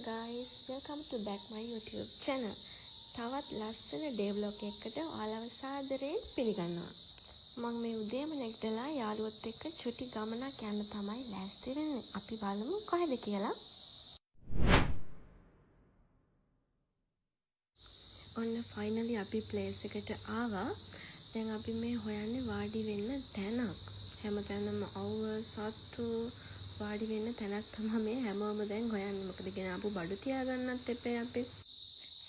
guys, welcome to back my YouTube channel. තවත් ලස්සන day vlog එකකට ඔයාලව සාදරයෙන් පිළිගන්නවා. මම මේ උදේම නැගිටලා යාළුවොත් එක්ක චුටි ගමනක් යන්න තමයි ලෑස්ති වෙන්නේ. අපි බලමු කොහෙද කියලා. ඔන්න finally අපි place එකට ආවා. දැන් අපි මේ හොයන්නේ වාඩි වෙන්න තැනක්. හැමතැනම අවුව සත්තු වාඩි වෙන්න තැනක් තමයි මේ හැමෝම දැන් හොයන්නේ. මොකද ගෙන ආපු බඩු තියාගන්නත් එපේ අපි.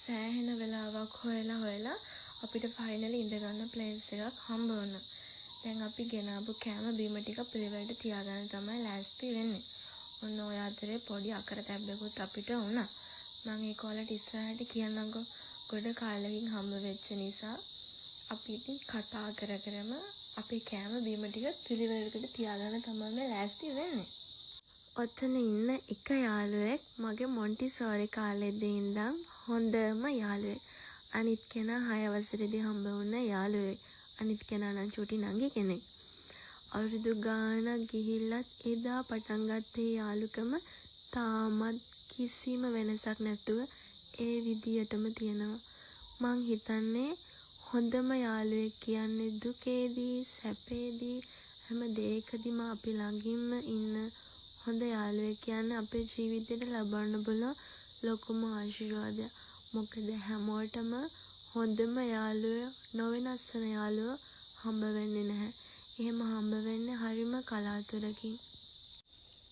සෑහෙන වෙලාවක් හොයලා අපිට ෆයිනලි ඉඳ ගන්න ප්ලේස් එකක් හම්බ වුණා. දැන් අපි ගෙන ආපු කෑම බීම ටික පිළිවෙලට තියාගන්න තමයි ලෑස්ති වෙන්නේ. ඔන්න ඔය අතරේ පොඩි අකරතැබ්බෙකුත් අපිට වුණා. මම ඒක වලට ඉස්සරහට කියන්නම්කෝ. ගොඩ කාලෙකින් හම්බ වෙච්ච නිසා අපි ඉතින් කතා කරම අපේ කෑම බීම ටික පිළිවෙලකට තියාගන්න තමයි මේ ලෑස්ති වෙන්නේ. ඔතන ඉන්න එක යාළුවෙක් මගේ මොන්ටිසෝරි කාලෙදී ඉඳන් හොඳම යාළුවෙක්. අනිත් කෙනා 6 වසරේදී හම්බ වුණ යාළුවෙක්. අනිත් කෙනා නම් චුටි නංගි කෙනෙක්. අවුරුදු ගාණක් ගිහිල්ලත් එදා පටන් ගත්තේ යාළුකම තාමත් කිසිම වෙනසක් නැතුව ඒ විදියටම තියෙනවා. මං හිතන්නේ හොඳම යාළුවෙක් කියන්නේ දුකේදී සැපේදී හැම දෙයකදීම අපි ළඟින්ම ඉන්න හොඳ යාළුවෙක් කියන්නේ අපේ ජීවිතේට ලබන්න පුළුවන් ලොකුම ආශිර්වාදයක්. මොකද හැමෝටම හොඳම යාළුවෝ නොවෙනස්සන යාළුවෝ හම්බ වෙන්නේ නැහැ. එහෙම හම්බ වෙන්නේ හරිම කලාතුරකින්.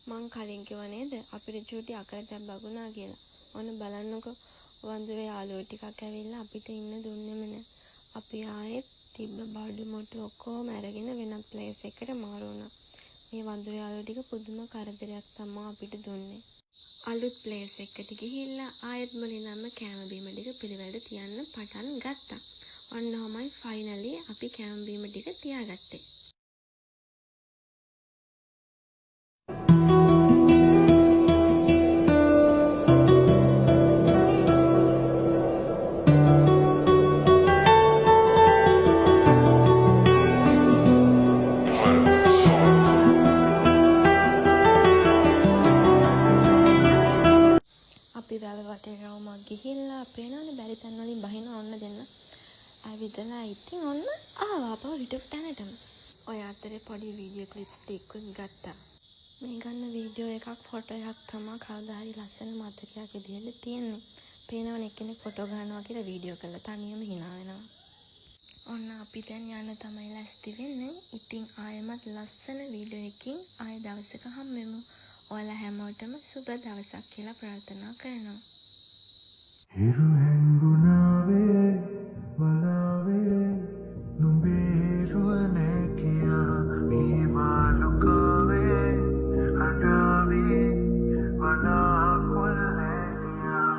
මං කලින් කිව්වා නේද අපිට චූටි අකරතැබ්බක් වුණා කියලා. ඔන්න බලන්නකෝ වඳුරේ යාළුවෝ ටිකක් ඇවිල්ලා අපිට ඉන්න දුන්නෙම නැහැ. අපි ආයෙත් තිබ්බ බඩු මුට්ටු ඔක්කොම අරගෙන වෙනත් ප්ලේස් එකකට මාරු වුණා. මේ වඳුරේ යාළුවෝ ටික පුදුම කරදරයක් තමයි අපිට දුන්නේ. අලුත් ප්ලේස් එකට ගිහිල්ලා ආයෙත් මුලින්ම කෑම බීම ටික පිළිවෙලට තියන්න පටන් ගත්තා. ඔන්න ඔහමයි ෆයිනලි අපි කෑම බීම ටික තියාගත්තේ. අපි වැව වටේ රවුමක් ගිහිල්ලා පේනවනේ බැරි තැන් වලින් බහින ඔන්න දෙන්න. ඇවිදලා ඉතින් ඔන්න ආවා අපව හිටපු තැනටම. ඔය අතරේ පොඩි වීඩියෝ ක්ලිප්ස් ටිකක් ගත්තා. මේ ගන්න වීඩියෝ එකක් ෆොටෝ එකක් තමයි කවදා හරි ලස්සන මතකයක් විදිහට තියෙන්නේ. පේනවනේ එක්කෙනෙක් ෆොටෝ ගන්නවා කියලා වීඩියෝ කරලා තනියම hina වෙනවා. ඔන්න අපි දැන් යන්න තමයි ලෑස්ති වෙන්නේ. ඉතින් ආයෙමත් ලස්සන වීඩියෝ එකකින් ආයෙ දවසක හම්බෙමු. ඔයාලා හැමෝටම සුබ දවසක් කියලා ප්‍රාර්ථනා කරනවා. හිරු හැංගුණාවේ වලාවේ නුඹේ රුවනේ කියා මේවාලුකාවේ අඩාවේ වලා කොල්ලේ නියා